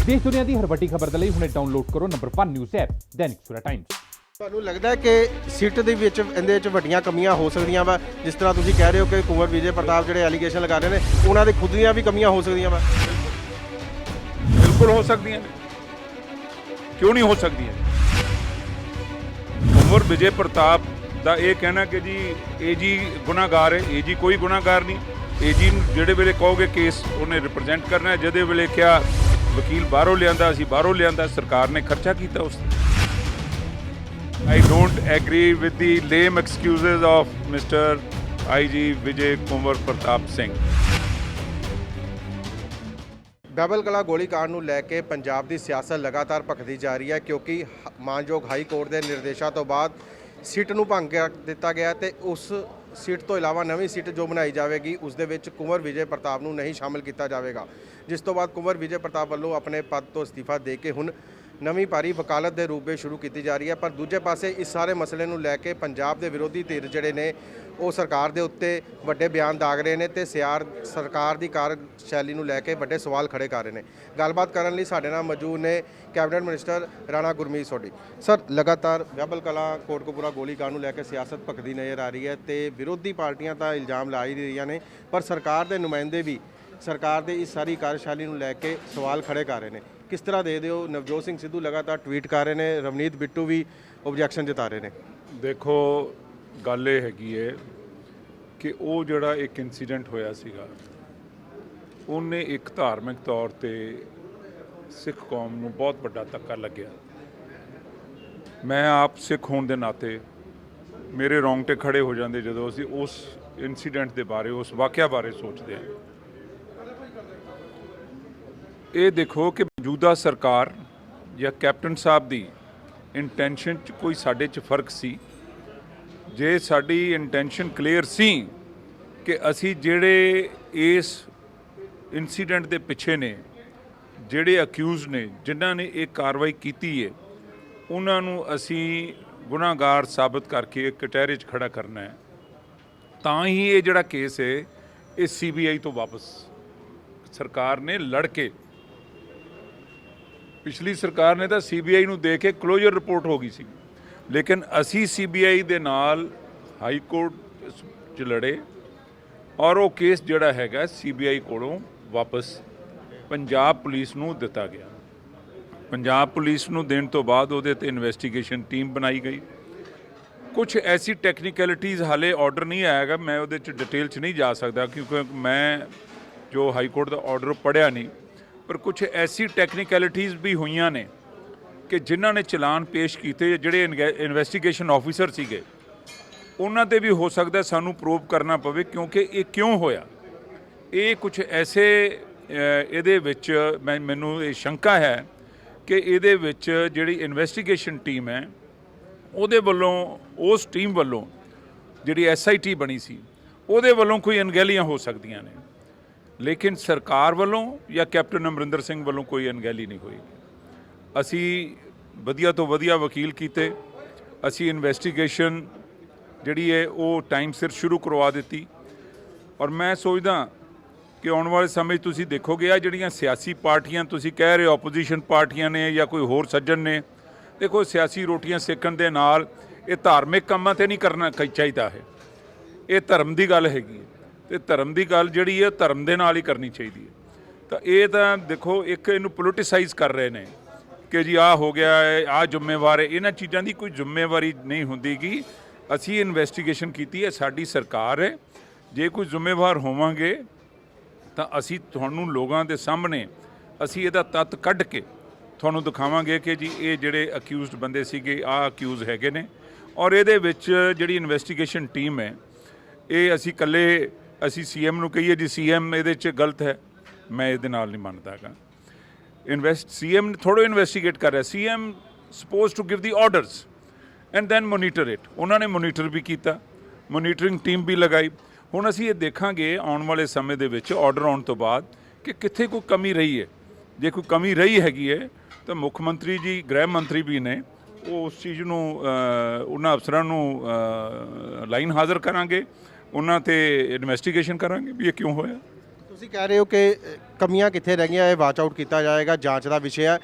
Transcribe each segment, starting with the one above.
देश दुनिया की हर वड्डी खबर ਦੇ ਲਈ ਹੁਣੇ ਡਾਊਨਲੋਡ ਕਰੋ number 1 news app Dainik Savera Times. ਤੁਹਾਨੂੰ ਲੱਗਦਾ ਹੈ ਕਿ ਸੀਟ ਦੇ ਵਿੱਚ ਇਹਦੇ ਵਿੱਚ ਵੱਡੀਆਂ ਕਮੀਆਂ ਹੋ ਸਕਦੀਆਂ ਵਾ, ਜਿਸ ਤਰ੍ਹਾਂ ਤੁਸੀਂ ਕਹਿ ਰਹੇ ਹੋ ਕਿ ਕੁੰਵਰ ਵਿਜੇ ਪ੍ਰਤਾਪ ਜਿਹੜੇ ਐਲੀਗੇਸ਼ਨ ਲਗਾ ਰਹੇ ਨੇ ਉਹਨਾਂ ਦੇ ਖੁਦ ਦੀਆਂ ਵੀ ਕਮੀਆਂ ਹੋ ਸਕਦੀਆਂ ਵਾ? ਬਿਲਕੁਲ ਹੋ ਸਕਦੀਆਂ ਨੇ, ਕਿਉਂ ਨਹੀਂ ਹੋ ਸਕਦੀਆਂ। ਕੁੰਵਰ ਵਿਜੇ ਪ੍ਰਤਾਪ ਦਾ ਇਹ ਕਹਿਣਾ ਕਿ ਜੀ ਇਹ ਜੀ ਗੁਨਾਹਗਾਰ ਹੈ, ਇਹ ਜੀ ਕੋਈ ਗੁਨਾਹਗਾਰ ਨਹੀਂ। ਇਹ ਜੀ ਜਿਹੜੇ ਵੇਲੇ ਕਹੋਗੇ ਕੇਸ ਉਹਨੇ ਰਿਪਰੈਜ਼ੈਂਟ ਕਰਨਾ ਹੈ, ਜਿਹਦੇ ਵੇਲੇ ਕਿਹਾ ਵਕੀਲ ਬਾਹਰੋਂ ਲਿਆਂਦਾ, ਅਸੀਂ ਬਾਹਰੋਂ ਲਿਆਂਦਾ, ਸਰਕਾਰ ਨੇ ਖਰਚਾ ਕੀਤਾ ਉਸ ਤੇ। I don't agree with the lame excuses of Mr. IG Vijay Kumar Pratap Singh. Behbal Kalan ਗੋਲੀकांड ਨੂੰ ਲੈ ਕੇ ਪੰਜਾਬ ਦੀ ਸਿਆਸਤ ਲਗਾਤਾਰ ਭਖਦੀ ਜਾ ਰਹੀ ਹੈ, ਕਿਉਂਕਿ ਮਾਨਯੋਗ ਹਾਈ ਕੋਰਟ ਦੇ ਨਿਰਦੇਸ਼ਾਂ ਤੋਂ ਬਾਅਦ ਸੀਟ ਨੂੰ ਭੰਗ ਕਰ ਦਿੱਤਾ ਗਿਆ ਤੇ ਉਸ ਸੀਟ ਤੋਂ ਇਲਾਵਾ ਨਵੀਂ ਸੀਟ ਜੋ ਬਣਾਈ ਜਾਵੇਗੀ ਉਸ ਦੇ ਵਿੱਚ ਕੁੰਵਰ ਵਿਜੇ ਪ੍ਰਤਾਪ ਨੂੰ ਨਹੀਂ ਸ਼ਾਮਲ ਕੀਤਾ ਜਾਵੇਗਾ, ਜਿਸ ਤੋਂ ਬਾਅਦ ਕੁੰਵਰ ਵਿਜੇ ਪ੍ਰਤਾਪ ਵੱਲੋਂ ਆਪਣੇ ਪਦ ਤੋਂ ਅਸਤੀਫਾ ਦੇ ਕੇ ਹੁਣ ਨਵੀਂ ਪਾਰੀ ਵਕਾਲਤ ਦੇ ਰੂਪ ਵਿੱਚ ਸ਼ੁਰੂ ਕੀਤੀ ਜਾ ਰਹੀ ਹੈ। ਪਰ ਦੂਜੇ ਪਾਸੇ ਇਸ ਸਾਰੇ ਮਸਲੇ ਨੂੰ ਲੈ ਕੇ ਪੰਜਾਬ ਦੇ ਵਿਰੋਧੀ ਧਿਰ ਜਿਹੜੇ ਨੇ ਉਹ ਸਰਕਾਰ ਦੇ ਉੱਤੇ ਵੱਡੇ ਬਿਆਨ ਦਾਗ ਰਹੇ ਨੇ ਤੇ ਸਰਕਾਰ ਦੀ ਕਾਰਜਸ਼ੈਲੀ ਨੂੰ ਲੈ ਕੇ ਵੱਡੇ ਸਵਾਲ ਖੜੇ ਕਰ ਰਹੇ ਨੇ। ਗੱਲਬਾਤ ਕਰਨ ਲਈ ਸਾਡੇ ਨਾਲ ਮੌਜੂਦ ਨੇ cabinet minister Rana Gurmeet Sodhi. Sir, ਲਗਾਤਾਰ ਬਹਿਬਲ ਕਲਾਂ ਕੋਟਕਪੂਰਾ ਗੋਲੀकांड ਨੂੰ ਲੈ ਕੇ ਸਿਆਸਤ ਭਖਦੀ ਨਜ਼ਰ ਆ ਰਹੀ ਹੈ ਤੇ ਵਿਰੋਧੀ ਪਾਰਟੀਆਂ ਤਾਂ ਇਲਜ਼ਾਮ ਲਾ ਹੀ ਰਹੀਆਂ ਨੇ, ਪਰ ਸਰਕਾਰ ਦੇ ਨੁਮਾਇੰਦੇ ਵੀ ਸਰਕਾਰ ਦੇ ਇਸ ਸਾਰੀ ਕਾਰਜਸ਼ੈਲੀ ਨੂੰ ਲੈ ਕੇ ਸਵਾਲ ਖੜੇ ਕਰ ਰਹੇ ਨੇ। ਕਿਸ ਤਰ੍ਹਾਂ ਦੇ ਦਿਓ? ਨਵਜੋਤ ਸਿੰਘ ਸਿੱਧੂ ਲਗਾਤਾਰ ਟਵੀਟ ਕਰ ਰਹੇ ਨੇ, ਰਵਨੀਤ ਬਿੱਟੂ ਵੀ ਓਬਜੈਕਸ਼ਨ ਜਤਾ ਰਹੇ ਨੇ। ਦੇਖੋ, ਗੱਲ ਇਹ ਹੈਗੀ ਹੈ ਕਿ ਉਹ ਜਿਹੜਾ ਇੱਕ ਇਨਸੀਡੈਂਟ ਹੋਇਆ ਸੀਗਾ ਉਹਨੇ ਇੱਕ ਧਾਰਮਿਕ ਤੌਰ ਤੇ ਸਿੱਖ ਕੌਮ ਨੂੰ ਬਹੁਤ ਵੱਡਾ ਧੱਕਾ ਲੱਗਿਆ। ਮੈਂ ਆਪ ਸਿੱਖ ਹੋਣ ਦੇ ਨਾਤੇ ਮੇਰੇ ਰੌਂਗਟੇ ਖੜੇ ਹੋ ਜਾਂਦੇ ਜਦੋਂ ਅਸੀਂ ਉਸ ਇਨਸੀਡੈਂਟ ਦੇ ਬਾਰੇ, ਉਸ ਵਾਕਿਆ ਬਾਰੇ ਸੋਚਦੇ ਹਾਂ। ਇਹ ਦੇਖੋ ਕਿ ਮੌਜੂਦਾ ਸਰਕਾਰ ਜਾਂ ਕੈਪਟਨ ਸਾਹਿਬ ਦੀ ਇੰਟੈਂਸ਼ਨ 'ਚ ਕੋਈ ਸਾਡੇ 'ਚ ਫਰਕ ਸੀ। ਜੇ ਸਾਡੀ ਇੰਟੈਂਸ਼ਨ ਕਲੀਅਰ ਸੀ ਕਿ ਅਸੀਂ ਜਿਹੜੇ ਇਸ ਇਨਸੀਡੈਂਟ ਦੇ ਪਿੱਛੇ ਨੇ, ਜਿਹੜੇ ਅਕਿਊਜ਼ ਨੇ, ਜਿਨ੍ਹਾਂ ਨੇ ਇਹ ਕਾਰਵਾਈ ਕੀਤੀ ਹੈ, ਉਹਨਾਂ ਨੂੰ ਅਸੀਂ ਗੁਨਾਹਗਾਰ ਸਾਬਤ ਕਰਕੇ ਕਟਹਿਰੇ 'ਚ ਖੜਾ ਕਰਨਾ ਹੈ, ਤਾਂ ਹੀ ਇਹ ਜਿਹੜਾ ਕੇਸ ਹੈ ਇਹ CBI ਤੋਂ ਵਾਪਸ ਸਰਕਾਰ ਨੇ ਲੜ ਕੇ, ਪਿਛਲੀ ਸਰਕਾਰ ਨੇ ਤਾਂ CBI ਨੂੰ ਦੇ ਕੇ ਕਲੋਜ਼ਰ ਰਿਪੋਰਟ ਹੋ ਗਈ ਸੀ, ਲੇਕਿਨ ਅਸੀਂ CBI ਦੇ ਨਾਲ ਹਾਈ ਕੋਰਟ 'ਚ ਲੜੇ ਔਰ ਉਹ ਕੇਸ ਜਿਹੜਾ ਹੈਗਾ CBI ਕੋਲੋਂ ਵਾਪਸ ਪੰਜਾਬ ਪੁਲਿਸ ਨੂੰ ਦਿੱਤਾ ਗਿਆ। ਪੰਜਾਬ ਪੁਲਿਸ ਨੂੰ ਦੇਣ ਤੋਂ ਬਾਅਦ ਉਹਦੇ ਤੇ ਇਨਵੈਸਟੀਗੇਸ਼ਨ ਟੀਮ ਬਣਾਈ ਗਈ। ਕੁਝ ਐਸੀ ਟੈਕਨੀਕੈਲਿਟੀਜ਼ ਹਾਲੇ ਆਰਡਰ ਨਹੀਂ ਆਏਗਾ, ਮੈਂ ਉਹਦੇ 'ਚ ਡਿਟੇਲ 'ਚ ਨਹੀਂ ਜਾ ਸਕਦਾ ਕਿਉਂਕਿ ਮੈਂ ਜੋ ਹਾਈ ਕੋਰਟ ਦਾ ਆਰਡਰ ਪੜ੍ਹਿਆ ਨਹੀਂ, ਪਰ ਕੁਝ ਐਸੀ ਟੈਕਨੀਕੈਲਿਟੀਜ਼ ਵੀ ਹੋਈਆਂ ਨੇ ਕਿ ਜਿਨ੍ਹਾਂ ਨੇ ਚਲਾਨ ਪੇਸ਼ ਕੀਤੇ, ਜਿਹੜੇ ਇਨਵੈਸਟੀਗੇਸ਼ਨ ਆਫੀਸਰ ਸੀਗੇ, ਉਹਨਾਂ ਤੇ ਵੀ ਹੋ ਸਕਦਾ ਸਾਨੂੰ ਪ੍ਰੂਵ ਕਰਨਾ ਪਵੇ ਕਿਉਂਕਿ ਇਹ ਕਿਉਂ ਹੋਇਆ। ਇਹ ਕੁਝ ਐਸੇ ਇਹਦੇ ਵਿੱਚ ਮੈਨੂੰ ਇਹ ਸ਼ੰਕਾ ਹੈ ਕਿ ਇਹਦੇ ਵਿੱਚ ਜਿਹੜੀ ਇਨਵੈਸਟੀਗੇਸ਼ਨ ਟੀਮ ਹੈ ਉਹਦੇ ਵੱਲੋਂ, ਉਸ ਟੀਮ ਵੱਲੋਂ ਜਿਹੜੀ SIT ਬਣੀ ਸੀ ਉਹਦੇ ਵੱਲੋਂ ਕੋਈ ਅਣਗਹਿਲੀਆਂ ਹੋ ਸਕਦੀਆਂ ਨੇ, ਲੇਕਿਨ ਸਰਕਾਰ ਵੱਲੋਂ ਜਾਂ ਕੈਪਟਨ ਅਮਰਿੰਦਰ ਸਿੰਘ ਵੱਲੋਂ ਕੋਈ ਅਣਗਹਿਲੀ ਨਹੀਂ ਹੋਈ। ਅਸੀਂ ਵਧੀਆ ਤੋਂ ਵਧੀਆ ਵਕੀਲ ਕੀਤੇ, ਅਸੀਂ ਇਨਵੈਸਟੀਗੇਸ਼ਨ ਜਿਹੜੀ ਹੈ ਉਹ ਟਾਈਮ ਸਿਰ ਸ਼ੁਰੂ ਕਰਵਾ ਦਿੱਤੀ ਔਰ ਮੈਂ ਸੋਚਦਾ ਕਿ ਆਉਣ ਵਾਲੇ ਸਮੇਂ 'ਚ ਤੁਸੀਂ ਦੇਖੋਗੇ ਆ ਜਿਹੜੀਆਂ ਸਿਆਸੀ ਪਾਰਟੀਆਂ ਤੁਸੀਂ ਕਹਿ ਰਹੇ ਹੋ ਆਪੋਜੀਸ਼ਨ ਪਾਰਟੀਆਂ ਨੇ ਜਾਂ ਕੋਈ ਹੋਰ ਸੱਜਣ ਨੇ, ਦੇਖੋ ਸਿਆਸੀ ਰੋਟੀਆਂ ਸੇਕਣ ਦੇ ਨਾਲ ਇਹ ਧਾਰਮਿਕ ਕੰਮਾਂ 'ਤੇ ਨਹੀਂ ਕਰਨਾ ਚਾਹੀਦਾ ਹੈ। ਇਹ ਧਰਮ ਦੀ ਗੱਲ ਹੈਗੀ ਤੇ ਧਰਮ ਦੀ ਗੱਲ ਜਿਹੜੀ ਹੈ ਧਰਮ ਦੇ ਨਾਲ ਹੀ ਕਰਨੀ ਚਾਹੀਦੀ ਹੈ। ਤਾਂ ਇਹ ਤਾਂ ਦੇਖੋ ਇੱਕ ਇਹਨੂੰ ਪੋਲੀਟੀਸਾਈਜ਼ ਕਰ ਰਹੇ ਨੇ ਕਿ ਜੀ ਆਹ ਹੋ ਗਿਆ ਹੈ, ਆਹ ਜ਼ਿੰਮੇਵਾਰ ਹੈ। ਇਹਨਾਂ ਚੀਜ਼ਾਂ ਦੀ ਕੋਈ ਜ਼ਿੰਮੇਵਾਰੀ ਨਹੀਂ ਹੁੰਦੀ ਕਿ ਅਸੀਂ ਇਨਵੈਸਟੀਗੇਸ਼ਨ ਕੀਤੀ ਹੈ, ਸਾਡੀ ਸਰਕਾਰ ਹੈ। ਜੇ ਕੋਈ ਜ਼ਿੰਮੇਵਾਰ ਹੋਵਾਂਗੇ ਤਾਂ ਅਸੀਂ ਤੁਹਾਨੂੰ ਲੋਕਾਂ ਦੇ ਸਾਹਮਣੇ ਅਸੀਂ ਇਹਦਾ ਤੱਤ ਕੱਢ ਕੇ ਤੁਹਾਨੂੰ ਦਿਖਾਵਾਂਗੇ ਕਿ ਜੀ ਇਹ ਜਿਹੜੇ ਅਕਿਊਜ਼ਡ ਬੰਦੇ ਸੀਗੇ ਆਹ ਅਕਿਊਜ਼ ਹੈਗੇ ਨੇ ਔਰ ਇਹਦੇ ਵਿੱਚ ਜਿਹੜੀ ਇਨਵੈਸਟੀਗੇਸ਼ਨ ਟੀਮ ਹੈ ਇਹ ਅਸੀਂ CM ਨੂੰ ਕਹੀਏ ਜੀ CM ਇਹਦੇ 'ਚ ਗਲਤ ਹੈ, ਮੈਂ ਇਹਦੇ ਨਾਲ ਨਹੀਂ ਮੰਨਦਾ ਹੈਗਾ। CM ਨੇ ਥੋੜ੍ਹਾ ਇਨਵੈਸਟੀਗੇਟ ਕਰ ਰਿਹਾ, CM suppose to give the orders and then monitor it. ਉਹਨਾਂ ਨੇ ਮੋਨੀਟਰ ਵੀ ਕੀਤਾ, ਮੋਨੀਟਰਿੰਗ ਟੀਮ ਵੀ ਲਗਾਈ। ਹੁਣ ਅਸੀਂ ਇਹ ਦੇਖਾਂਗੇ ਆਉਣ ਵਾਲੇ ਸਮੇਂ ਦੇ ਵਿੱਚ ਆਰਡਰ ਆਉਣ ਤੋਂ ਬਾਅਦ ਕਿ ਕਿੱਥੇ ਕੋਈ ਕਮੀ ਰਹੀ ਹੈ। ਜੇ ਕੋਈ ਕਮੀ ਰਹੀ ਹੈਗੀ ਹੈ ਤਾਂ ਮੁੱਖ ਮੰਤਰੀ ਜੀ, ਗ੍ਰਹਿ ਮੰਤਰੀ ਵੀ ਨੇ, ਉਹ ਉਸ ਚੀਜ਼ ਨੂੰ ਉਹਨਾਂ ਅਫਸਰਾਂ ਨੂੰ ਲਾਈਨ ਹਾਜ਼ਰ ਕਰਾਂਗੇ, ਉਹਨਾਂ ਤੇ ਇਨਵੈਸਟੀਗੇਸ਼ਨ ਕਰਾਂਗੇ ਵੀ ਇਹ ਕਿਉਂ ਹੋਇਆ। ਤੁਸੀਂ ਕਹਿ ਰਹੇ ਹੋ ਕਿ ਕਮੀਆਂ ਕਿੱਥੇ ਰਹਿ ਗਈਆਂ ਇਹ ਵਾਚ ਆਊਟ ਕੀਤਾ ਜਾਏਗਾ, ਜਾਂਚ ਦਾ ਵਿਸ਼ਾ ਹੈ।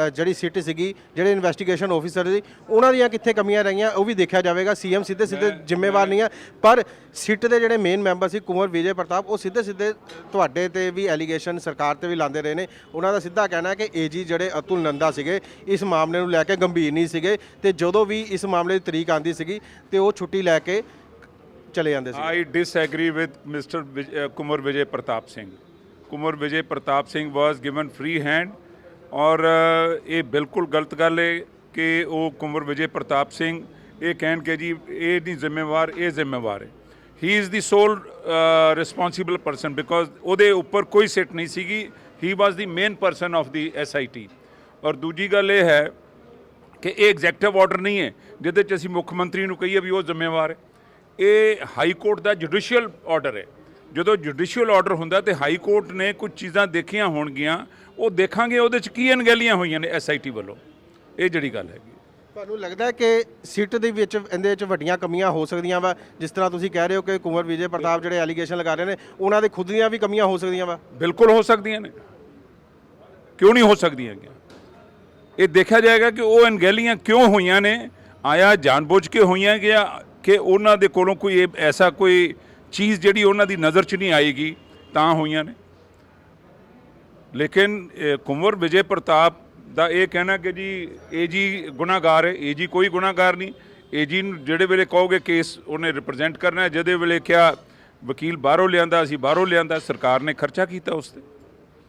ਜਿਹੜੀ ਸਿੱਟ ਸੀਗੀ, ਜਿਹੜੇ ਇਨਵੈਸਟੀਗੇਸ਼ਨ ਆਫੀਸਰ ਸੀ, ਉਹਨਾਂ ਦੀਆਂ ਕਿੱਥੇ ਕਮੀਆਂ ਰਹੀਆਂ ਉਹ ਵੀ ਦੇਖਿਆ ਜਾਵੇਗਾ। ਸੀਐਮ ਸਿੱਧੇ ਜ਼ਿੰਮੇਵਾਰ ਨਹੀਂ ਹੈ, ਪਰ ਸਿੱਟ ਦੇ ਜਿਹੜੇ ਮੇਨ ਮੈਂਬਰ ਸੀ ਕੁੰਵਰ ਵਿਜੇ ਪ੍ਰਤਾਪ, ਉਹ ਸਿੱਧੇ ਤੁਹਾਡੇ ਤੇ ਵੀ ਐਲੀਗੇਸ਼ਨ ਸਰਕਾਰ ਤੇ ਵੀ ਲਾਉਂਦੇ ਰਹੇ ਨੇ। ਉਹਨਾਂ ਦਾ ਸਿੱਧਾ ਕਹਿਣਾ ਹੈ ਕਿ ਏਜੀ ਜਿਹੜੇ ਅਤੁਲ ਨੰਦਾ ਸੀਗੇ ਇਸ ਮਾਮਲੇ ਨੂੰ ਲੈ ਕੇ ਗੰਭੀਰ ਨਹੀਂ ਸੀਗੇ, ਤੇ ਜਦੋਂ ਵੀ ਇਸ ਮਾਮਲੇ ਦੀ ਤਰੀਕ ਆਉਂਦੀ ਸੀਗੀ ਤੇ ਉਹ ਛੁੱਟੀ ਲੈ ਕੇ ਚਲੇ ਜਾਂਦੇ ਸੀ। I disagree with Mr. Kumar Vijay Pratap Singh. Kumar Vijay Pratap Singh was given free hand ਔਰ ਇਹ ਬਿਲਕੁਲ ਗਲਤ ਗੱਲ ਹੈ ਕਿ ਉਹ ਕੁੰਵਰ ਵਿਜੇ ਪ੍ਰਤਾਪ ਸਿੰਘ ਇਹ ਕਹਿਣ ਕਿ ਜੀ ਇਹ ਨਹੀਂ ਜ਼ਿੰਮੇਵਾਰ, ਇਹ ਜ਼ਿੰਮੇਵਾਰ ਹੈ। He is the sole responsible person because ਉਹਦੇ ਉੱਪਰ ਕੋਈ ਸਿੱਟ ਨਹੀਂ ਸੀਗੀ। He was the main person of the SIT। ਔਰ ਦੂਜੀ ਗੱਲ ਇਹ ਹੈ ਕਿ ਇਹ ਐਗਜ਼ੈਕਟਿਵ ਆਰਡਰ ਨਹੀਂ ਹੈ ਜਿਹਦੇ 'ਚ ਅਸੀਂ ਮੁੱਖ ਮੰਤਰੀ ਨੂੰ ਕਹੀਏ ਵੀ ਉਹ ਜ਼ਿੰਮੇਵਾਰ ਹੈ। ਇਹ ਹਾਈ ਕੋਰਟ ਦਾ ਜੁਡੀਸ਼ੀਅਲ ਆਰਡਰ ਹੈ। ਜਦੋਂ ਜੁਡੀਸ਼ੀਅਲ ਆਰਡਰ ਹੁੰਦਾ ਤੇ ਹਾਈ ਕੋਰਟ ਨੇ ਕੁਝ ਚੀਜ਼ਾਂ ਦੇਖੀਆਂ ਹੋਣਗੀਆਂ, ਉਹ ਦੇਖਾਂਗੇ ਉਹਦੇ 'ਚ ਕੀ ਅਣਗਹਿਲੀਆਂ ਹੋਈਆਂ ਨੇ SIT ਵੱਲੋਂ। ਇਹ ਜਿਹੜੀ ਗੱਲ ਹੈਗੀ। ਤੁਹਾਨੂੰ ਲੱਗਦਾ ਹੈ ਕਿ ਸਿੱਟ ਦੇ ਵਿੱਚ ਇਹਦੇ ਵਿੱਚ ਵੱਡੀਆਂ ਕਮੀਆਂ ਹੋ ਸਕਦੀਆਂ ਵਾ? ਜਿਸ ਤਰ੍ਹਾਂ ਤੁਸੀਂ ਕਹਿ ਰਹੇ ਹੋ ਕਿ ਕੁੰਵਰ ਵਿਜੇ ਪ੍ਰਤਾਪ ਜਿਹੜੇ ਐਲੀਗੇਸ਼ਨ ਲਗਾ ਰਹੇ ਨੇ ਉਹਨਾਂ ਦੇ ਖੁਦ ਦੀਆਂ ਵੀ ਕਮੀਆਂ ਹੋ ਸਕਦੀਆਂ ਵਾ। ਬਿਲਕੁਲ ਹੋ ਸਕਦੀਆਂ ਨੇ, ਕਿਉਂ ਨਹੀਂ ਹੋ ਸਕਦੀਆਂ? ਇਹ ਦੇਖਿਆ ਜਾਏਗਾ ਕਿ ਉਹ ਅਣਗਹਿਲੀਆਂ ਕਿਉਂ ਹੋਈਆਂ ਨੇ। ਆਇਆ ਜਾਣਬੁੱਝ ਕੇ ਹੋਈਆਂ ਗਿਆ ਕਿ ਉਹਨਾਂ ਦੇ ਕੋਲੋਂ ਕੋਈ ਐਸਾ ਕੋਈ ਚੀਜ਼ ਜਿਹੜੀ ਉਹਨਾਂ ਦੀ ਨਜ਼ਰ 'ਚ ਨਹੀਂ ਆਏਗੀ ਤਾਂ ਹੋਈਆਂ ਨੇ। ਲੇਕਿਨ ਕੁੰਵਰ ਵਿਜੇ ਪ੍ਰਤਾਪ ਦਾ ਇਹ ਕਹਿਣਾ ਕਿ ਜੀ ਏਜੀ ਗੁਨਾਹਗਾਰ ਹੈ, ਏਜੀ ਕੋਈ ਗੁਨਾਹਗਾਰ ਨਹੀਂ। ਏਜੀ ਨੂੰ ਜਿਹੜੇ ਵੇਲੇ ਕਹੋਗੇ ਕੇਸ ਉਹਨੇ ਰਿਪਰੈਜ਼ੈਂਟ ਕਰਨਾ, ਜਿਹਦੇ ਵੇਲੇ ਕਿਹਾ ਵਕੀਲ ਬਾਹਰੋਂ ਲਿਆਂਦਾ, ਅਸੀਂ ਬਾਹਰੋਂ ਲਿਆਂਦਾ, ਸਰਕਾਰ ਨੇ ਖਰਚਾ ਕੀਤਾ ਉਸ 'ਤੇ।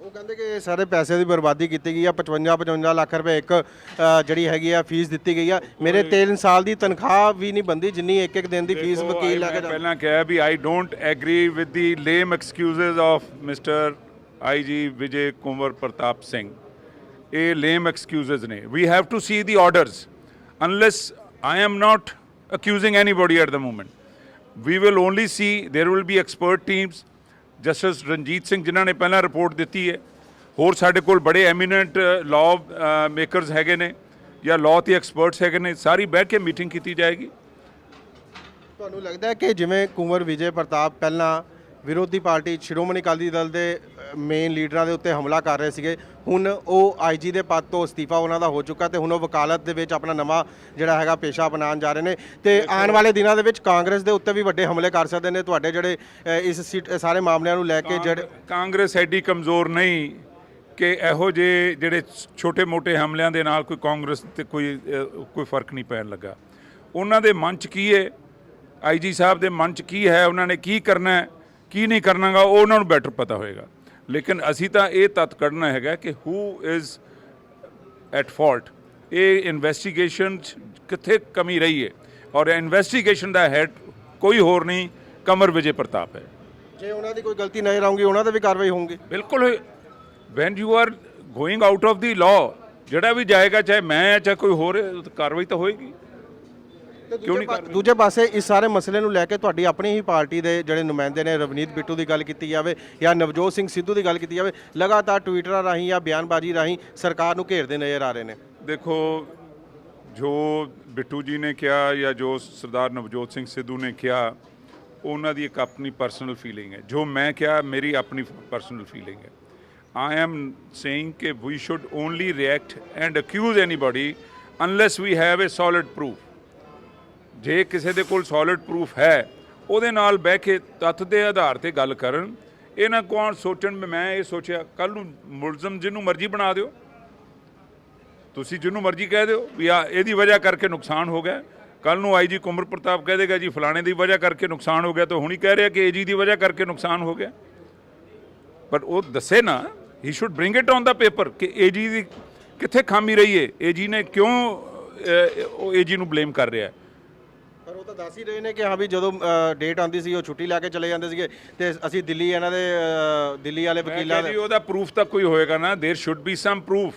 ਉਹ ਕਹਿੰਦੇ ਕਿ ਇਹ ਸਾਰੇ ਪੈਸੇ ਦੀ ਬਰਬਾਦੀ ਕੀਤੀ ਗਈ ਆ। 55 ਲੱਖ ਰੁਪਏ ਇੱਕ ਜਿਹੜੀ ਹੈਗੀ ਆ ਫੀਸ ਦਿੱਤੀ ਗਈ ਆ। ਮੇਰੇ 3 ਸਾਲ ਦੀ ਤਨਖਾਹ ਵੀ ਨਹੀਂ ਬੰਦੀ ਜਿੰਨੀ ਇੱਕ ਦਿਨ ਦੀ ਫੀਸ ਵਕੀਲ ਲੈ ਕੇ ਜਾਂਦਾ। ਪਹਿਲਾਂ ਕਿਹਾ ਵੀ I don't agree with the lame excuses of mister IG Vijay Kunwar Pratap Singh. ਇਹ ਲੇਮ ਐਕਸਕਿਊਜ਼ਸ ਨੇ। We have to see the orders unless I am not accusing anybody at the moment. We will only see there will be expert teams. Justice Ranjit Singh ਜਿਨ੍ਹਾਂ ਨੇ ਪਹਿਲਾਂ report ਦਿੱਤੀ ਹੈ, ਹੋਰ ਸਾਡੇ ਕੋਲ ਬੜੇ ਐਮੀਨੈਂਟ ਲਾਅ ਮੇਕਰਸ ਹੈਗੇ ਨੇ ਜਾਂ ਲਾਅ ਦੇ ਐਕਸਪਰਟਸ ਹੈਗੇ ਨੇ, ਸਾਰੀ ਬਹਿ ਕੇ ਮੀਟਿੰਗ ਕੀਤੀ ਜਾਏਗੀ। ਤੁਹਾਨੂੰ ਲੱਗਦਾ ਹੈ ਕਿ ਜਿਵੇਂ ਕੁੰਵਰ ਵਿਜੇ ਪ੍ਰਤਾਪ ਪਹਿਲਾਂ ਵਿਰੋਧੀ ਪਾਰਟੀ ਸ਼੍ਰੋਮਣੀ ਅਕਾਲੀ ਦਲ ਦੇ ਮੇਨ ਲੀਡਰਾਂ ਦੇ ਉੱਤੇ ਹਮਲਾ ਕਰ ਰਹੇ ਸੀਗੇ, ਹੁਣ ਉਹ IG ਦੇ ਪਦ ਤੋਂ ਅਸਤੀਫਾ ਉਹਨਾਂ ਦਾ ਹੋ ਚੁੱਕਾ ਤੇ ਹੁਣ ਉਹ ਵਕਾਲਤ ਦੇ ਵਿੱਚ ਆਪਣਾ ਨਵਾਂ ਜਿਹੜਾ ਹੈਗਾ ਪੇਸ਼ਾ ਅਪਣਾਉਣ ਜਾ ਰਹੇ ਨੇ ਤੇ ਆਉਣ ਵਾਲੇ ਦਿਨਾਂ ਦੇ ਵਿੱਚ ਕਾਂਗਰਸ ਦੇ ਉੱਤੇ ਵੀ ਵੱਡੇ ਹਮਲੇ ਕਰ ਸਕਦੇ ਨੇ ਤੁਹਾਡੇ ਜਿਹੜੇ ਇਸ ਸਾਰੇ ਮਾਮਲਿਆਂ ਨੂੰ ਲੈ ਕੇ। ਜਿਹੜੇ ਕਾਂਗਰਸ ਐਡੀ ਕਮਜ਼ੋਰ ਨਹੀਂ ਕਿ ਇਹੋ ਜਿਹੇ ਜਿਹੜੇ ਛੋਟੇ-ਮੋਟੇ ਹਮਲਿਆਂ ਦੇ ਨਾਲ ਕੋਈ ਕਾਂਗਰਸ ਤੇ ਕੋਈ ਫਰਕ ਨਹੀਂ ਪੈਣ ਲੱਗਾ। ਉਹਨਾਂ ਦੇ ਮਨ 'ਚ ਕੀ ਹੈ, IG ਸਾਹਿਬ ਦੇ ਮਨ 'ਚ ਕੀ ਹੈ, ਉਹਨਾਂ ਨੇ ਕੀ ਕਰਨਾ ਹੈ, ਕੀ ਨਹੀਂ ਕਰਨਾਗਾ, ਉਹ ਉਹਨਾਂ ਨੂੰ ਬੈਟਰ ਪਤਾ ਹੋਏਗਾ। ਲੇਕਿਨ ਅਸੀਂ ਤਾਂ ਇਹ ਤੱਤ ਕੱਢਣਾ ਹੈਗਾ ਕਿ ਹੂ ਇਜ਼ ਐਟ ਫਾਲਟ। ਇਹ ਇਨਵੈਸਟੀਗੇਸ਼ਨ 'ਚ ਕਿੱਥੇ ਕਮੀ ਰਹੀ ਹੈ, ਔਰ ਇਨਵੈਸਟੀਗੇਸ਼ਨ ਦਾ ਹੈਡ ਕੋਈ ਹੋਰ ਨਹੀਂ ਕੁੰਵਰ ਵਿਜੇ ਪ੍ਰਤਾਪ ਹੈ। ਜੇ ਉਹਨਾਂ ਦੀ ਕੋਈ ਗਲਤੀ ਨਜ਼ਰ ਆਉਂਗੀ ਉਹਨਾਂ ਤੇ ਵੀ ਕਾਰਵਾਈ ਹੋਊਗੀ। ਬਿਲਕੁਲ। When you are going out of the law, ਜਿਹੜਾ ਵੀ ਜਾਏਗਾ, ਚਾਹੇ ਮੈਂ ਚਾਹੇ ਕੋਈ ਹੋਰ, ਕਾਰਵਾਈ ਤਾਂ ਹੋਏਗੀ। ਕਿਉਂ ਨਹੀਂ? ਦੂਜੇ ਪਾਸੇ ਇਸ ਸਾਰੇ ਮਸਲੇ ਨੂੰ ਲੈ ਕੇ ਤੁਹਾਡੀ ਆਪਣੀ ਹੀ ਪਾਰਟੀ ਦੇ ਜਿਹੜੇ ਨੁਮਾਇੰਦੇ ਨੇ, ਰਵਨੀਤ ਬਿੱਟੂ ਦੀ ਗੱਲ ਕੀਤੀ ਜਾਵੇ ਜਾਂ ਨਵਜੋਤ ਸਿੰਘ ਸਿੱਧੂ ਦੀ ਗੱਲ ਕੀਤੀ ਜਾਵੇ, ਲਗਾਤਾਰ ਟਵਿੱਟਰਾਂ ਰਾਹੀਂ ਜਾਂ ਬਿਆਨਬਾਜ਼ੀ ਰਾਹੀਂ ਸਰਕਾਰ ਨੂੰ ਘੇਰਦੇ ਨਜ਼ਰ ਆ ਰਹੇ ਨੇ। ਦੇਖੋ, ਜੋ ਬਿੱਟੂ ਜੀ ਨੇ ਕਿਹਾ ਜਾਂ ਜੋ ਸਰਦਾਰ ਨਵਜੋਤ ਸਿੰਘ ਸਿੱਧੂ ਨੇ ਕਿਹਾ, ਉਹਨਾਂ ਦੀ ਇੱਕ ਆਪਣੀ ਪਰਸਨਲ ਫੀਲਿੰਗ ਹੈ। ਜੋ ਮੈਂ ਕਿਹਾ ਮੇਰੀ ਆਪਣੀ ਪਰਸਨਲ ਫੀਲਿੰਗ ਹੈ। ਆਈ ਐਮ ਸੇਇੰਗ ਕਿ we should only react and accuse anybody unless we have a solid proof. ਜੇ ਕਿਸੇ ਦੇ ਕੋਲ ਸੋਲਿਡ ਪ੍ਰੂਫ ਹੈ, ਉਹਦੇ ਨਾਲ ਬਹਿ ਕੇ ਤੱਥ ਦੇ ਆਧਾਰ ਤੇ ਗੱਲ ਕਰਨ। ਇਹ ਨਾ ਕੌਣ ਸੋਚਣ ਮੈਂ ਇਹ ਸੋਚਿਆ, ਕੱਲ੍ਹ ਨੂੰ ਮੁਲਜ਼ਮ ਜਿਹਨੂੰ ਮਰਜ਼ੀ ਬਣਾ ਦਿਓ, ਤੁਸੀਂ ਜਿਹਨੂੰ ਮਰਜ਼ੀ ਕਹਿ ਦਿਓ ਵੀ ਆ ਇਹਦੀ ਵਜ੍ਹਾ ਕਰਕੇ ਨੁਕਸਾਨ ਹੋ ਗਿਆ। ਕੱਲ੍ਹ ਨੂੰ IG ਕੁੰਵਰ ਪ੍ਰਤਾਪ ਕਹਿ ਦੇਗਾ ਜੀ ਫਲਾਣੇ ਦੀ ਵਜ੍ਹਾ ਕਰਕੇ ਨੁਕਸਾਨ ਹੋ ਗਿਆ, ਤਾਂ ਹੁਣ ਹੀ ਕਹਿ ਰਿਹਾ ਕਿ AG ਦੀ ਵਜ੍ਹਾ ਕਰਕੇ ਨੁਕਸਾਨ ਹੋ ਗਿਆ। ਪਰ ਉਹ ਦੱਸੇ ਨਾ, he should bring it on the paper ਕਿ AG ਦੀ ਕਿੱਥੇ ਖਾਮੀ ਰਹੀ ਹੈ, AG ਨੇ ਕਿਉਂ ਉਹ AG ਨੂੰ ਬਲੇਮ ਕਰ ਰਿਹਾ। ਪਰ ਉਹ ਤਾਂ ਦੱਸ ਹੀ ਰਹੇ ਨੇ ਕਿ ਹਾਂ ਵੀ ਜਦੋਂ ਡੇਟ ਆਉਂਦੀ ਸੀ ਉਹ ਛੁੱਟੀ ਲੈ ਕੇ ਚਲੇ ਜਾਂਦੇ ਸੀਗੇ ਤੇ ਅਸੀਂ ਦਿੱਲੀ ਇਹਨਾਂ ਦੇ ਦਿੱਲੀ ਵਾਲੇ ਵਕੀਲਾਂ ਦੇ। ਉਹਦਾ ਪ੍ਰੂਫ ਤਾਂ ਕੋਈ ਹੋਏਗਾ ਨਾ। There should be some proof.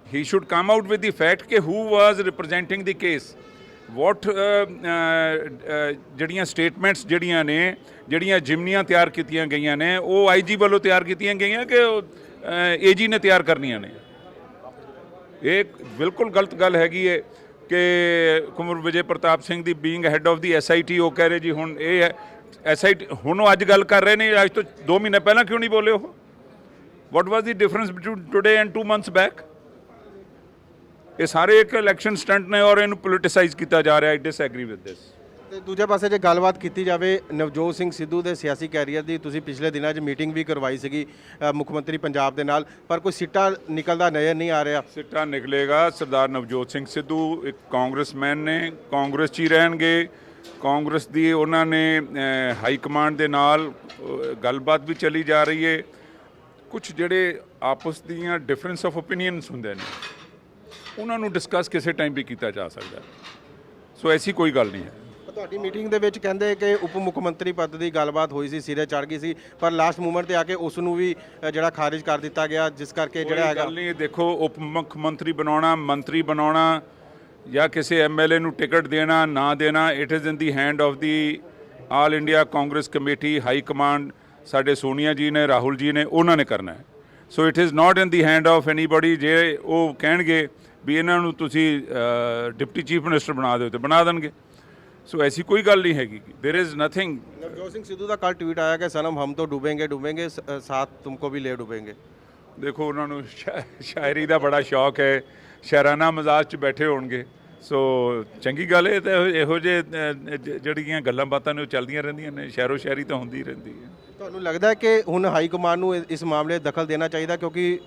He should come out with the fact ਕਿ who was representing the case. ਵਾਟ ਜਿਹੜੀਆਂ ਸਟੇਟਮੈਂਟਸ ਜਿਹੜੀਆਂ ਨੇ, ਜਿਹੜੀਆਂ ਜਿਮਨੀਆਂ ਤਿਆਰ ਕੀਤੀਆਂ ਗਈਆਂ ਨੇ, ਉਹ IG ਵੱਲੋਂ ਤਿਆਰ ਕੀਤੀਆਂ ਗਈਆਂ ਕਿ AG ਨੇ ਤਿਆਰ ਕਰਨੀਆਂ ਨੇ। ਇਹ ਬਿਲਕੁਲ ਗਲਤ ਗੱਲ ਹੈਗੀ ਹੈ ਕਿ ਕੁੰਵਰ ਵਿਜੇ ਪ੍ਰਤਾਪ ਸਿੰਘ ਦੀ being head of the SIT ਉਹ ਕਹਿ ਰਹੇ ਜੀ ਹੁਣ ਇਹ ਹੈ। SIT ਹੁਣ ਉਹ ਅੱਜ ਗੱਲ ਕਰ ਰਹੇ ਨੇ, ਅੱਜ ਤੋਂ 2 ਮਹੀਨੇ ਪਹਿਲਾਂ ਕਿਉਂ ਨਹੀਂ ਬੋਲੇ ਉਹ? ਵਾਟ ਵਾਸ ਦੀ difference between today and 2 months back? ਇਹ ਸਾਰੇ ਇੱਕ ਇਲੈਕਸ਼ਨ ਸਟੰਟ ਨੇ ਔਰ ਇਹਨੂੰ ਪੋਲਿਟਿਸਾਈਜ਼ ਕੀਤਾ ਜਾ ਰਿਹਾ। ਆਈ ਡਿਸਐਗਰੀ ਵਿਦ ਦਿਸ। ਤੇ ਦੂਜੇ ਪਾਸੇ ਜੇ ਗੱਲਬਾਤ ਕੀਤੀ ਜਾਵੇ ਨਵਜੋਤ ਸਿੰਘ ਸਿੱਧੂ ਦੇ ਸਿਆਸੀ ਕੈਰੀਅਰ ਦੀ, ਤੁਸੀਂ ਪਿਛਲੇ ਦਿਨਾਂ 'ਚ ਮੀਟਿੰਗ ਵੀ ਕਰਵਾਈ ਸੀਗੀ ਮੁੱਖ ਮੰਤਰੀ ਪੰਜਾਬ ਦੇ ਨਾਲ, ਪਰ ਕੋਈ ਸਿੱਟਾ ਨਿਕਲਦਾ ਨਜ਼ਰ ਨਹੀਂ ਆ ਰਿਹਾ। ਸਿੱਟਾ ਨਿਕਲੇਗਾ। ਸਰਦਾਰ ਨਵਜੋਤ ਸਿੰਘ ਸਿੱਧੂ ਇੱਕ ਕਾਂਗਰਸਮੈਨ ਨੇ, ਕਾਂਗਰਸ 'ਚ ਹੀ ਰਹਿਣਗੇ। ਕਾਂਗਰਸ ਦੀ ਉਹਨਾਂ ਨੇ ਹਾਈ ਕਮਾਂਡ ਦੇ ਨਾਲ ਗੱਲਬਾਤ ਵੀ ਚੱਲੀ ਜਾ ਰਹੀ ਹੈ। ਕੁਝ ਜਿਹੜੇ ਆਪਸ ਦੀਆਂ ਡਿਫਰੈਂਸ ਆਫ ਓਪੀਨੀਅਨਸ ਹੁੰਦੇ ਨੇ ਉਹਨਾਂ ਨੂੰ ਡਿਸਕਸ ਕਿਸੇ ਟਾਈਮ ਵੀ ਕੀਤਾ ਜਾ ਸਕਦਾ। ਸੋ ਐਸੀ ਕੋਈ ਗੱਲ ਨਹੀਂ ਹੈ। ਤੁਹਾਡੀ ਮੀਟਿੰਗ ਦੇ ਵਿੱਚ ਕਹਿੰਦੇ ਕਿ ਉਪ ਮੁੱਖ ਮੰਤਰੀ ਪਦ ਦੀ ਗੱਲਬਾਤ ਹੋਈ ਸੀ, ਸਿਰੇ ਚੜ ਗਈ ਸੀ, ਪਰ ਲਾਸਟ ਮੂਮੈਂਟ ਤੇ ਆ ਕੇ ਉਸ ਨੂੰ ਵੀ ਜਿਹੜਾ ਖਾਰਿਜ ਕਰ ਦਿੱਤਾ ਗਿਆ, ਜਿਸ ਕਰਕੇ ਜਿਹੜਾ ਹੈਗਾ ਗੱਲ ਨਹੀਂ। ਦੇਖੋ, ਉਪ ਮੁੱਖ ਮੰਤਰੀ ਬਣਾਉਣਾ, ਮੰਤਰੀ ਬਣਾਉਣਾ ਜਾਂ ਕਿਸੇ MLA ਨੂੰ ਟਿਕਟ ਦੇਣਾ ਨਾ ਦੇਣਾ, it is in the hand of the all India Congress committee, high command. ਸਾਡੇ ਸੋਨੀਆ ਜੀ ਨੇ, ਰਾਹੁਲ ਜੀ ਨੇ, ਉਹਨਾਂ ਨੇ ਕਰਨਾ ਹੈ। So it is not in the hand of anybody. ਜੇ ਉਹ ਕਹਿਣਗੇ ਵੀ ਇਹਨਾਂ ਨੂੰ ਤੁਸੀਂ ਡਿਪਟੀ ਚੀਫ ਮਿਨਿਸਟਰ ਬਣਾ ਦਿਓ ਤੇ ਬਣਾ ਦੇਣਗੇ। ਸੋ ਐਸੀ ਕੋਈ ਗੱਲ ਨਹੀਂ ਹੈਗੀ। There is nothing. Navjot Singh Sidhu का कल ट्वीट आया कि सनम हम तो डूबेंगे डूबेंगे साथ तुमको भी ले डूबेंगे। ਦੇਖੋ, ਉਹਨਾਂ ਨੂੰ ਸ਼ਾਇਰੀ ਦਾ ਬੜਾ ਸ਼ੌਕ ਹੈ, ਸ਼ਾਇਰਾਨਾ ਮਜ਼ਾਜ 'ਚ ਬੈਠੇ ਹੋਣਗੇ। ਸੋ ਚੰਗੀ ਗੱਲ ਹੈ। ਤਾਂ ਇਹੋ ਜਿਹੇ ਜਿਹੜੀਆਂ ਗੱਲਾਂ ਬਾਤਾਂ ਨੇ ਉਹ ਚੱਲਦੀਆਂ ਰਹਿੰਦੀਆਂ ਨੇ, ਸ਼ਾਇਰੋ ਸ਼ਾਇਰੀ ਤਾਂ ਹੁੰਦੀ ਰਹਿੰਦੀ ਹੈ। ਤੁਹਾਨੂੰ ਲੱਗਦਾ ਹੈ ਕਿ ਹੁਣ ਹਾਈ ਕਮਾਂਡ ਨੂੰ ਇਸ ਮਾਮਲੇ 'ਚ ਦਖਲ ਦੇਣਾ ਚਾਹੀਦਾ, ਕਿਉਂਕਿ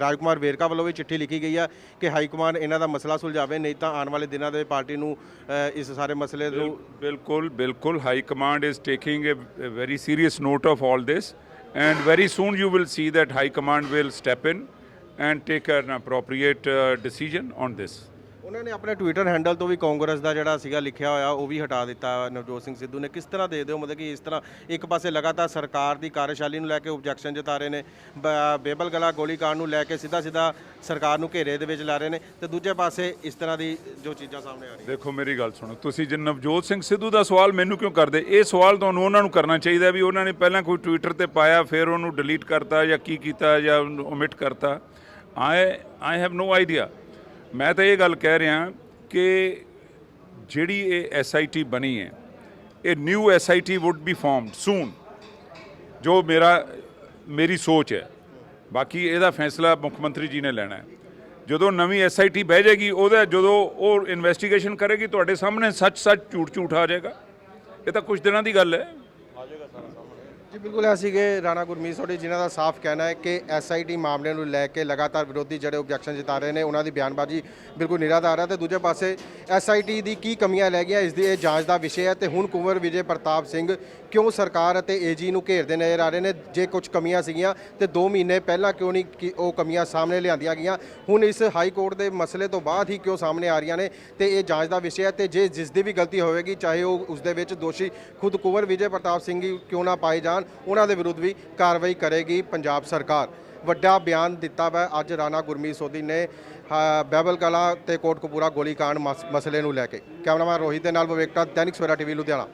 ਰਾਜਕੁਮਾਰ ਵੇਰਕਾ ਵੱਲੋਂ ਵੀ ਚਿੱਠੀ ਲਿਖੀ ਗਈ ਆ ਕਿ ਹਾਈ ਕਮਾਂਡ ਇਹਨਾਂ ਦਾ ਮਸਲਾ ਸੁਲਝਾਵੇ, ਨਹੀਂ ਤਾਂ ਆਉਣ ਵਾਲੇ ਦਿਨਾਂ ਦੇ ਪਾਰਟੀ ਨੂੰ ਇਸ ਸਾਰੇ ਮਸਲੇ ਨੂੰ ਬਿਲਕੁਲ high command is taking a very serious note of all this and very soon you will see that high command will step in and take an appropriate decision on this. ਉਹਨਾਂ ਨੇ ਆਪਣੇ Twitter handle ਤੋਂ ਵੀ ਕਾਂਗਰਸ ਦਾ ਜਿਹੜਾ ਸੀਗਾ ਲਿਖਿਆ ਹੋਇਆ ਉਹ ਵੀ ਹਟਾ ਦਿੱਤਾ ਨਵਜੋਤ ਸਿੰਘ ਸਿੱਧੂ ਨੇ। ਕਿਸ ਤਰ੍ਹਾਂ ਦੇ ਦਿਓ, ਮਤਲਬ ਕਿ ਇਸ ਤਰ੍ਹਾਂ ਇੱਕ ਪਾਸੇ ਲਗਾਤਾਰ ਸਰਕਾਰ ਦੀ ਕਾਰਜਸ਼ੈਲੀ ਨੂੰ ਲੈ ਕੇ ਆਬਜੈਕਸ਼ਨ ਜਤਾ ਰਹੇ ਨੇ, ਬੇਬਲ ਕਲਾ ਗੋਲੀकांड ਨੂੰ ਲੈ ਕੇ ਸਿੱਧਾ ਸਰਕਾਰ ਨੂੰ ਘੇਰੇ ਦੇ ਵਿੱਚ ਲਾ ਰਹੇ ਨੇ, ਤੇ ਦੂਜੇ ਪਾਸੇ ਇਸ ਤਰ੍ਹਾਂ ਦੀ ਜੋ ਚੀਜ਼ਾਂ ਸਾਹਮਣੇ ਆ ਰਹੀਆਂ। ਦੇਖੋ, ਮੇਰੀ ਗੱਲ ਸੁਣੋ, ਤੁਸੀਂ ਜੇ ਨਵਜੋਤ ਸਿੰਘ ਸਿੱਧੂ ਦਾ ਸਵਾਲ ਮੈਨੂੰ ਕਿਉਂ ਕਰਦੇ? ਇਹ ਸਵਾਲ ਤੁਹਾਨੂੰ ਉਹਨਾਂ ਨੂੰ ਕਰਨਾ ਚਾਹੀਦਾ ਵੀ ਉਹਨਾਂ ਨੇ ਪਹਿਲਾਂ ਕੋਈ ਟਵਿੱਟਰ ਤੇ ਪਾਇਆ, ਫਿਰ ਉਹਨੂੰ ਡਿਲੀਟ ਕਰਤਾ ਜਾਂ ਕੀ ਕੀਤਾ ਜਾਂ ਓਮਿਟ ਕਰਤਾ। I have no idea. ਮੈਂ ਤਾਂ ਇਹ ਗੱਲ ਕਹਿ ਰਿਹਾ ਕਿ ਜਿਹੜੀ ਇਹ SIT ਬਣੀ ਹੈ, ਇਹ new SIT would be formed soon, ਜੋ ਮੇਰੀ ਸੋਚ ਹੈ। ਬਾਕੀ ਇਹਦਾ ਫੈਸਲਾ ਮੁੱਖ ਮੰਤਰੀ ਜੀ ਨੇ ਲੈਣਾ ਹੈ। ਜਦੋਂ ਨਵੀਂ SIT ਬਹਿ ਜਾਏਗੀ, ਜਦੋਂ ਉਹ ਇਨਵੈਸਟੀਗੇਸ਼ਨ ਕਰੇਗੀ, ਤੁਹਾਡੇ ਸਾਹਮਣੇ ਸੱਚ ਝੂਠ ਆ ਜਾਏਗਾ। ਇਹ ਤਾਂ ਕੁਝ ਦਿਨਾਂ ਦੀ ਗੱਲ ਹੈ। ਜੀ ਬਿਲਕੁਲ ਹੈ ਸੀਗੇ ਰਾਣਾ ਗੁਰਮੀਤ ਸੋਢੀ, ਜਿਨ੍ਹਾਂ ਦਾ ਸਾਫ਼ ਕਹਿਣਾ ਹੈ ਕਿ SIT ਮਾਮਲੇ ਨੂੰ ਲੈ ਕੇ ਲਗਾਤਾਰ ਵਿਰੋਧੀ ਜਿਹੜੇ ਆਬਜੈਕਸ਼ਨ ਜਤਾ ਰਹੇ ਨੇ, ਉਹਨਾਂ ਦੀ ਬਿਆਨਬਾਜ਼ੀ ਬਿਲਕੁਲ ਨਿਰਾਧਾਰ ਹੈ। ਤੇ ਦੂਜੇ ਪਾਸੇ SIT ਦੀ ਕੀ ਕਮੀਆਂ ਰਹਿ ਗਈਆਂ, ਇਸ ਦੀ ਇਹ ਜਾਂਚ ਦਾ ਵਿਸ਼ੇ ਹੈ। ਤੇ ਹੁਣ ਕੁੰਵਰ ਵਿਜੇ ਪ੍ਰਤਾਪ ਸਿੰਘ ਕਿਉਂ ਸਰਕਾਰ ਅਤੇ AG ਨੂੰ ਘੇਰਦੇ ਨਜ਼ਰ ਆ ਰਹੇ ਨੇ? ਜੇ ਕੁਝ ਕਮੀਆਂ ਸੀਗੀਆਂ ਤੇ 2 ਮਹੀਨੇ ਪਹਿਲਾਂ ਕਿਉਂ ਨਹੀਂ ਉਹ ਕਮੀਆਂ ਸਾਹਮਣੇ ਲਿਆਂਦੀਆਂ ਗਈਆਂ? ਹੁਣ ਇਸ ਹਾਈ ਕੋਰਟ ਦੇ ਮਸਲੇ ਤੋਂ ਬਾਅਦ ਹੀ ਕਿਉਂ ਸਾਹਮਣੇ ਆ ਰਹੀਆਂ ਨੇ? ਤੇ ਇਹ ਜਾਂਚ ਦਾ ਵਿਸ਼ੇ ਹੈ। ਤੇ ਜੇ ਜਿਸ ਦੀ ਵੀ ਗਲਤੀ ਹੋਵੇਗੀ, ਚਾਹੇ ਉਹ ਉਸ ਦੇ ਵਿੱਚ ਦੋਸ਼ੀ ਖੁਦ ਕੁੰਵਰ ਵਿਜੇ ਪ੍ਰਤਾਪ ਸਿੰਘ ਹੀ ਕਿਉਂ ਨਾ ਪਾਏ ਜਾਣ, ਉਹਨਾਂ ਦੇ ਵਿਰੁੱਧ ਵੀ ਕਾਰਵਾਈ ਕਰੇਗੀ ਪੰਜਾਬ ਸਰਕਾਰ। ਵੱਡਾ ਬਿਆਨ ਦਿੱਤਾ ਵਾ ਅੱਜ ਰਾਣਾ ਗੁਰਮੀਤ ਸੋਢੀ ਨੇ ਬਹਿਬਲ ਕਲਾਂ ਤੇ ਕੋਟਕਪੂਰਾ ਗੋਲੀकांड ਮਸਲੇ ਨੂੰ ਲੈ ਕੇ। ਕੈਮਰਾਮੈਨ ਰੋਹਿਤ ਦੇ ਨਾਲ Vivek Tat, Dainik Savera TV Ludhiana.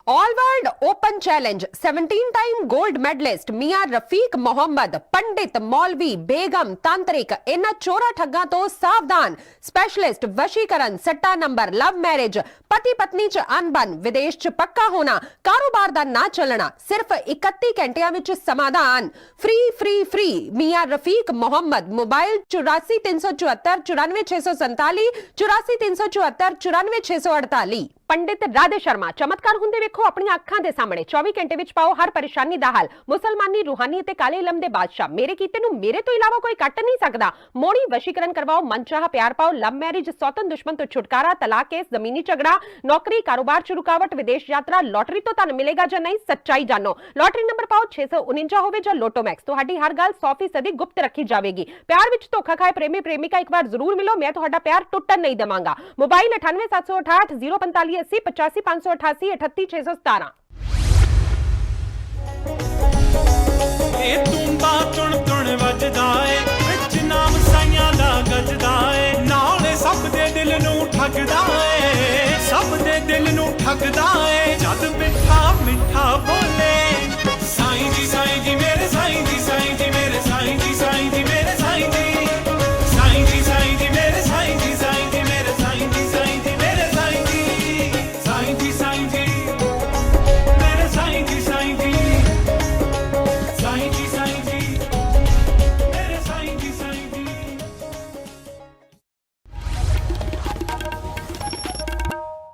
All world open challenge 17 time gold medalist Miyan Rafiq Mohammad, पंडित मौलवी बेगम तांत्रिक, इन्हां चोरा ठग्गां तो सावधान। स्पेशलिस्ट वशीकरण, सट्टा नंबर, लव मैरिज, पति पत्नी च अनबन, विदेश च पक्का होना, कारोबार दा ना चलना, सिर्फ 31 घंटियां विच समाधान। फ्री फ्री फ्री मियां रफीक मोहम्मद। मोबाइल 84 374 94 647, 84 374 94 648। पंडित राधे शर्मा, चमत्कार हुंदे वेखो अपनी अखां दे सामने। 24 घंटे विच पाओ हर परेशानी दा हल। मुसलमानी, रूहानी ते काले इलम दे बादशाह, मेरे कीते नूं मेरे तो इलावा कोई कट नहीं सकदा। मोड़ी वशीकरण करवाओ, मनचाहा प्यार पाओ, लव मैरिज, सौतन दुश्मन तो छुटकारा, तलाक केस, जमीनी झगड़ा, नौकरी, कारोबार च रुकावट, विदेश यात्रा, लॉटरी तो धन मिलेगा जां नहीं, सच्चाई जानो। लॉटरी नंबर पाओ 649 होवे जां लोटो मैक्स, तुहाडी हर गल 100% गुप्त रखी जावेगी। प्यार विच धोखा खाए प्रेमी प्रेमिका एक बार जरूर मिलो, मैं तुहाडा प्यार टुटन नहीं देवांगा। मोबाइल 98 768 045 80 85 588 38 617। ਇਹ ਤੁੰਬਾ ਤੁਣ ਤੁਣ ਵੱਜਦਾ ਏ, ਵਿੱਚ ਨਾਮ ਸਾਈਆਂ ਦਾ ਗੱਜਦਾ ਏ, ਨਾਲੇ ਸਭ ਦੇ ਦਿਲ ਨੂੰ ਠੱਗਦਾ ਏ, ਸਭ ਦੇ ਦਿਲ ਨੂੰ ਠੱਗਦਾ ਏ। ਜਦ ਮਿੱਠਾ ਮਿੱਠਾ ਬੋਲੇ ਸਾਈਂ ਜੀ ਮੇਰੇ ਸਾਈਂ ਜੀ।